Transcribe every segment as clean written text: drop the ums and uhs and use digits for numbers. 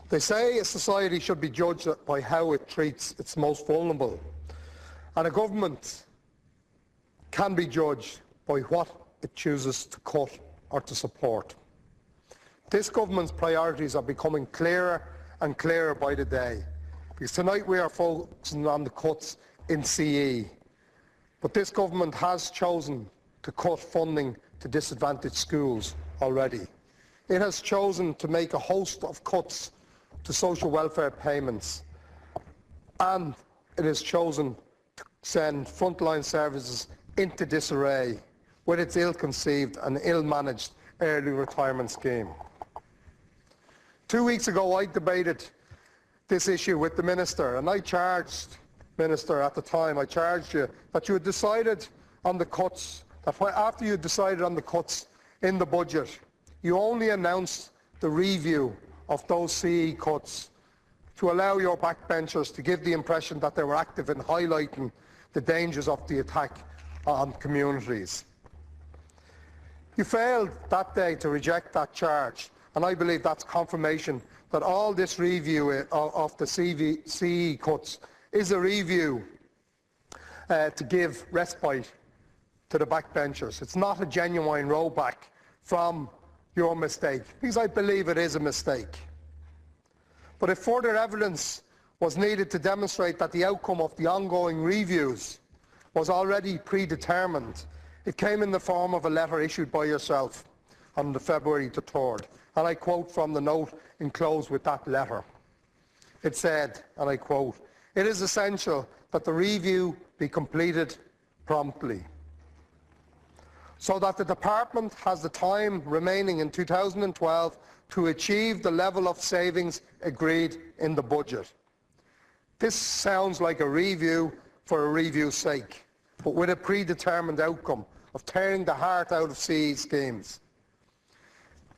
They say a society should be judged by how it treats its most vulnerable, and a government can be judged by what it chooses to cut or to support. This government's priorities are becoming clearer and clearer by the day, because tonight we are focusing on the cuts in CE, but this government has chosen to cut funding to disadvantaged schools already. It has chosen to make a host of cuts to social welfare payments, and it has chosen to send frontline services into disarray with its ill-conceived and ill-managed early retirement scheme. 2 weeks ago I debated this issue with the Minister, and I charged Minister at the time, I charged you that you had decided on the cuts, that after you had decided on the cuts in the budget, you only announced the review of those CE cuts to allow your backbenchers to give the impression that they were active in highlighting the dangers of the attack on communities. You failed that day to reject that charge, and I believe that's confirmation that all this review of the CE cuts is a review to give respite to the backbenchers. It's not a genuine rollback from your mistake, because I believe it is a mistake. But if further evidence was needed to demonstrate that the outcome of the ongoing reviews was already predetermined, it came in the form of a letter issued by yourself on the February the 3rd, and I quote from the note enclosed with that letter. It said, and I quote, "It is essential that the review be completed promptly, so that the Department has the time remaining in 2012 to achieve the level of savings agreed in the budget." This sounds like a review for a review's sake, but with a predetermined outcome of tearing the heart out of CE schemes.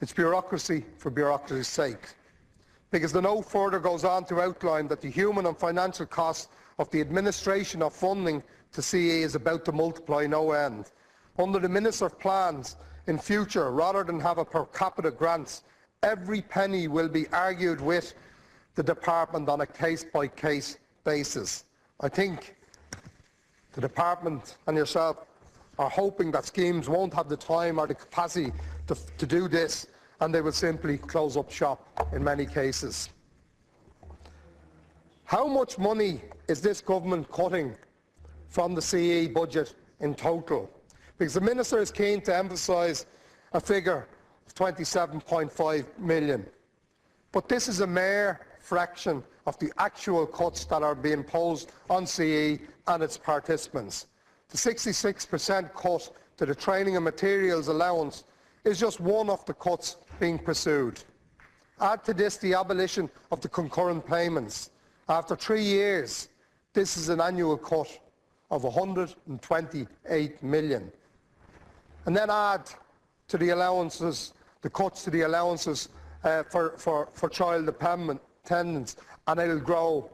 It's bureaucracy for bureaucracy's sake, because the note further goes on to outline that the human and financial cost of the administration of funding to CE is about to multiply no end. Under the Minister's plans in future, rather than have a per capita grants, every penny will be argued with the Department on a case-by-case basis. I think the Department and yourself are hoping that schemes won't have the time or the capacity to do this, and they will simply close up shop in many cases. How much money is this government cutting from the CE budget in total? Because the Minister is keen to emphasise a figure of 27.5 million. But this is a mere fraction of the actual cuts that are being imposed on CE and its participants. The 66% cut to the training and materials allowance is just one of the cuts being pursued. Add to this the abolition of the concurrent payments. After 3 years, this is an annual cut of 128 million. And then add to the allowances, the cuts to the allowances for child attendance, and it'll grow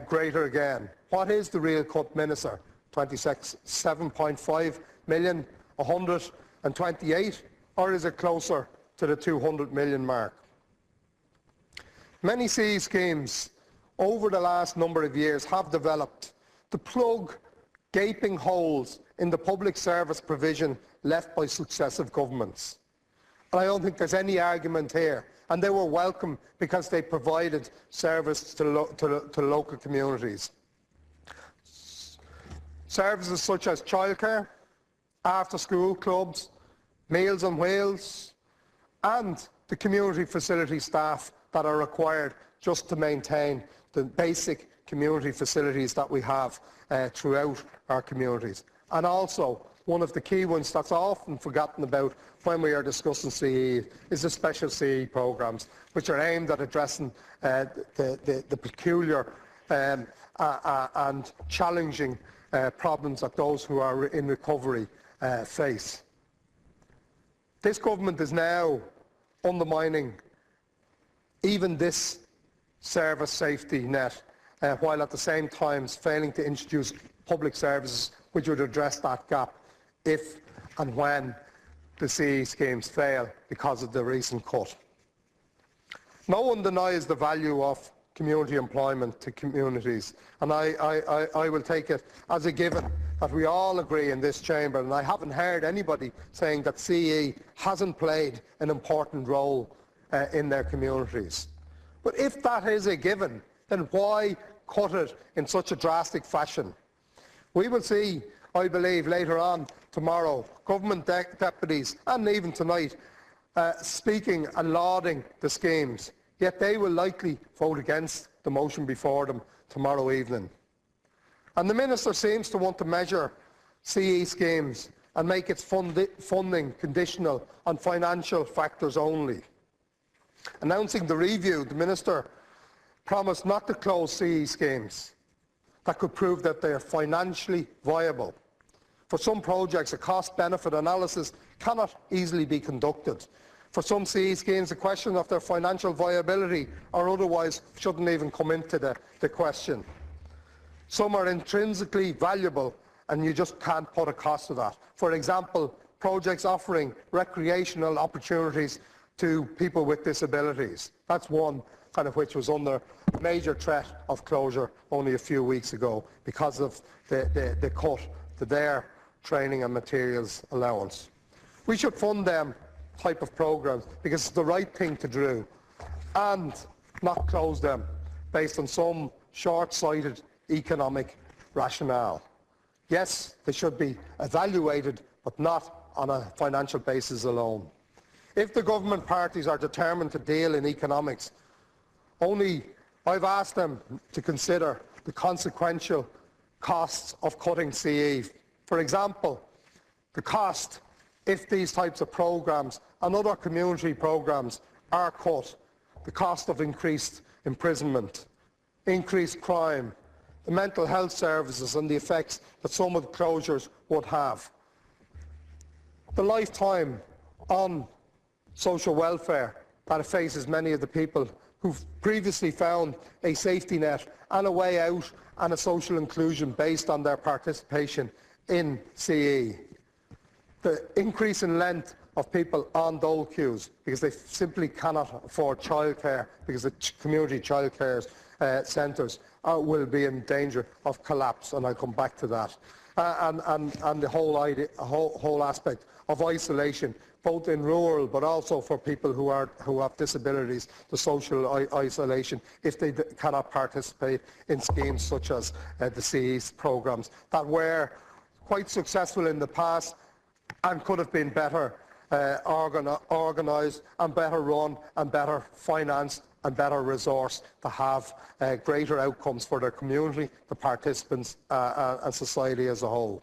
greater again. What is the real cut, Minister? 7.5 million, 128, or is it closer to the 200 million mark? Many CE schemes over the last number of years have developed to plug gaping holes in the public service provision left by successive governments. And I don't think there's any argument here, and they were welcome because they provided service to local communities. Services such as childcare, after-school clubs, Meals on Wheels, and the community facility staff that are required just to maintain the basic community facilities that we have throughout our communities. And also, one of the key ones that's often forgotten about when we are discussing CE is the special CE programmes, which are aimed at addressing the peculiar and challenging problems that those who are in recovery face. This government is now undermining even this service safety net, while at the same time failing to introduce public services which would address that gap if and when the CE schemes fail because of the recent cut. No one denies the value of community employment to communities, and I will take it as a given that we all agree in this chamber, and I haven't heard anybody saying that CE hasn't played an important role in their communities. But if that is a given, then why cut it in such a drastic fashion? We will see, I believe, later on tomorrow, government deputies, and even tonight, speaking and lauding the schemes, yet they will likely vote against the motion before them tomorrow evening. And the Minister seems to want to measure CE schemes and make its funding conditional on financial factors only. Announcing the review, the Minister promised not to close CE schemes that could prove that they are financially viable. For some projects, a cost-benefit analysis cannot easily be conducted. For some CE schemes, the question of their financial viability or otherwise shouldn't even come into the question. Some are intrinsically valuable and you just can't put a cost to that. For example, projects offering recreational opportunities to people with disabilities. That's one kind of which was under major threat of closure only a few weeks ago because of the cut to their training and materials allowance. We should fund them type of programmes because it's the right thing to do and not close them based on some short-sighted economic rationale. Yes, they should be evaluated, but not on a financial basis alone. If the government parties are determined to deal in economics, I've asked them to consider the consequential costs of cutting CE. For example, the cost if these types of programmes and other community programmes are cut, the cost of increased imprisonment, increased crime, the mental health services and the effects that some of the closures would have. The lifetime on social welfare that faces many of the people who've previously found a safety net and a way out and a social inclusion based on their participation in CE. The increase in length of people on dole queues because they simply cannot afford childcare because the community childcare centres will be in danger of collapse, and I'll come back to that. And the whole aspect of isolation, both in rural but also for people who have disabilities, the social isolation if they cannot participate in schemes such as the CE programmes that were quite successful in the past and could have been better organised and better run and better financed and better resourced to have greater outcomes for their community, the participants and society as a whole.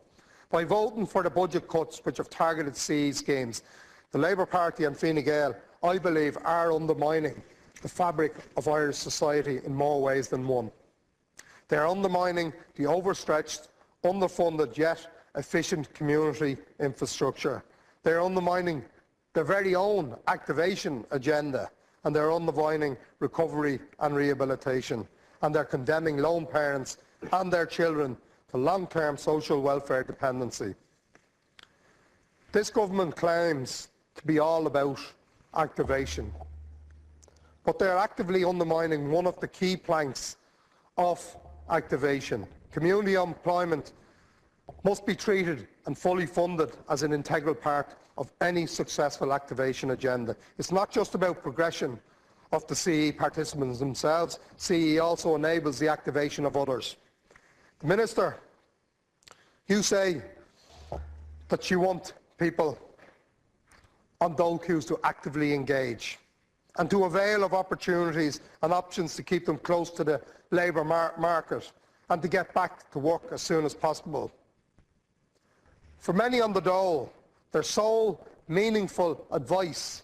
By voting for the budget cuts which have targeted CE schemes, the Labour Party and Fine Gael, I believe, are undermining the fabric of Irish society in more ways than one. They are undermining the overstretched, underfunded yet efficient community infrastructure. They are undermining their very own activation agenda, and they are undermining recovery and rehabilitation, and they are condemning lone parents and their children to long-term social welfare dependency. This government claims to be all about activation, but they are actively undermining one of the key planks of activation. Community employment must be treated and fully funded as an integral part of any successful activation agenda. It's not just about progression of the CE participants themselves. CE also enables the activation of others. The Minister, you say that you want people on dole queues to actively engage and to avail of opportunities and options to keep them close to the labour market and to get back to work as soon as possible. For many on the dole, their sole meaningful advice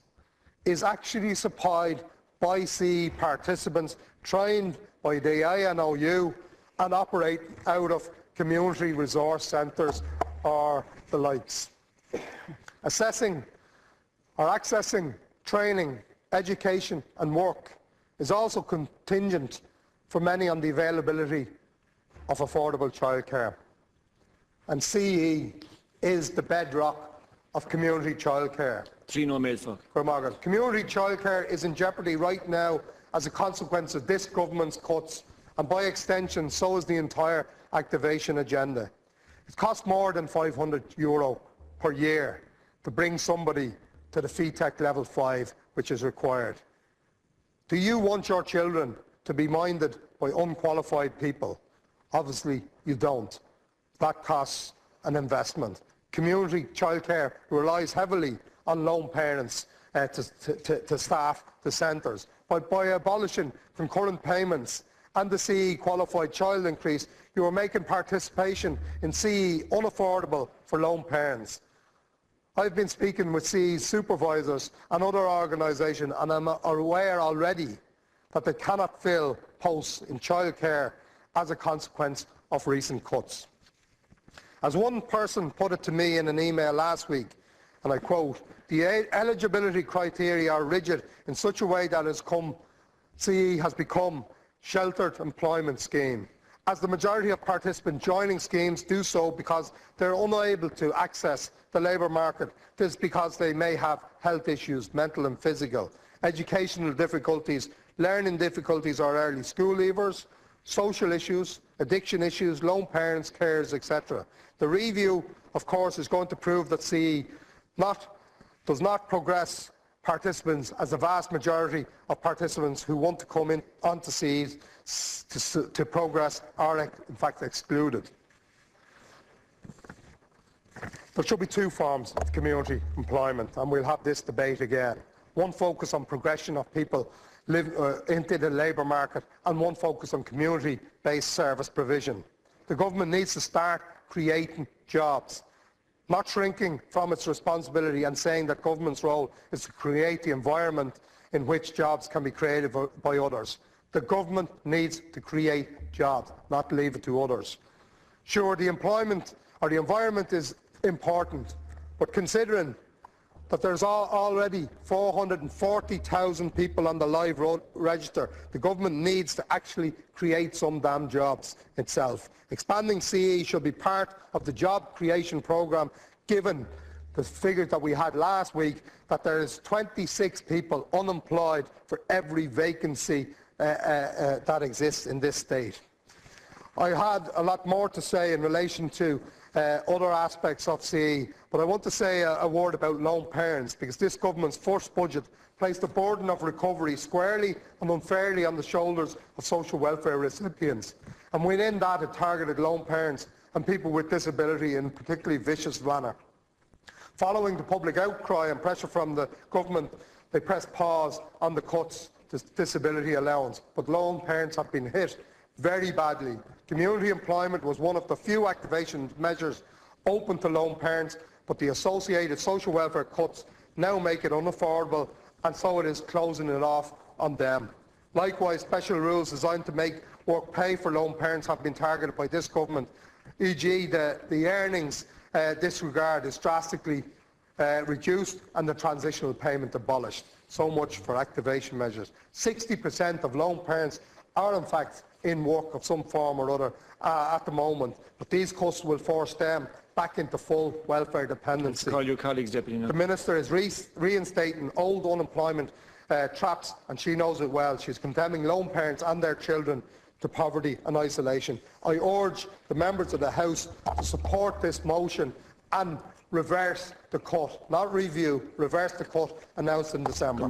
is actually supplied by CE participants trained by the INOU and operate out of community resource centres or the likes. Assessing or accessing training, education and work is also contingent for many on the availability of affordable childcare. And CE is the bedrock of community childcare. Community childcare is in jeopardy right now as a consequence of this government's cuts, and by extension so is the entire activation agenda. It costs more than €500 per year to bring somebody to the FETEC level 5 which is required. Do you want your children to be minded by unqualified people? Obviously you don't. That costs an investment. Community childcare relies heavily on lone parents to staff the centres. But by abolishing concurrent payments and the CE qualified child increase, you are making participation in CE unaffordable for lone parents. I've been speaking with CE supervisors and other organisations, and I'm aware already that they cannot fill posts in childcare as a consequence of recent cuts. As one person put it to me in an email last week, and I quote, "The eligibility criteria are rigid in such a way that CE has become sheltered employment scheme, as the majority of participants joining schemes do so because they're unable to access the labour market. This is because they may have health issues, mental and physical, educational difficulties, learning difficulties or early school leavers, social issues, addiction issues, lone parents, carers, etc. The review, of course, is going to prove that CE does not progress participants, as the vast majority of participants who want to come in onto CEs to progress are in fact excluded." There should be two forms of community employment, and we'll have this debate again. One focus on progression of people into the labour market, and one focus on community-based service provision. The government needs to start creating jobs, not shrinking from its responsibility and saying that government's role is to create the environment in which jobs can be created by others. The government needs to create jobs, not leave it to others. Sure, the environment is important, but considering that there's already 440,000 people on the live register, the government needs to actually create some damn jobs itself. Expanding CE should be part of the job creation programme, given the figure that we had last week, that there is 26 people unemployed for every vacancy that exists in this state. I had a lot more to say in relation to other aspects of CE, but I want to say a word about lone parents, because this government's first budget placed the burden of recovery squarely and unfairly on the shoulders of social welfare recipients, and within that it targeted lone parents and people with disability in a particularly vicious manner. Following the public outcry and pressure from the government, they pressed pause on the cuts to disability allowance, but lone parents have been hit very badly. Community employment was one of the few activation measures open to lone parents, but the associated social welfare cuts now make it unaffordable, and so it is closing it off on them. Likewise, special rules designed to make work pay for lone parents have been targeted by this government, e.g. the earnings disregard is drastically reduced and the transitional payment abolished. So much for activation measures. 60% of lone parents are in fact in work of some form or other at the moment, but these cuts will force them back into full welfare dependency. Call your colleagues, Deputy. The Minister is reinstating old unemployment traps, and she knows it well. She's condemning lone parents and their children to poverty and isolation. I urge the members of the House to support this motion and reverse the cut, not review, reverse the cut announced in December.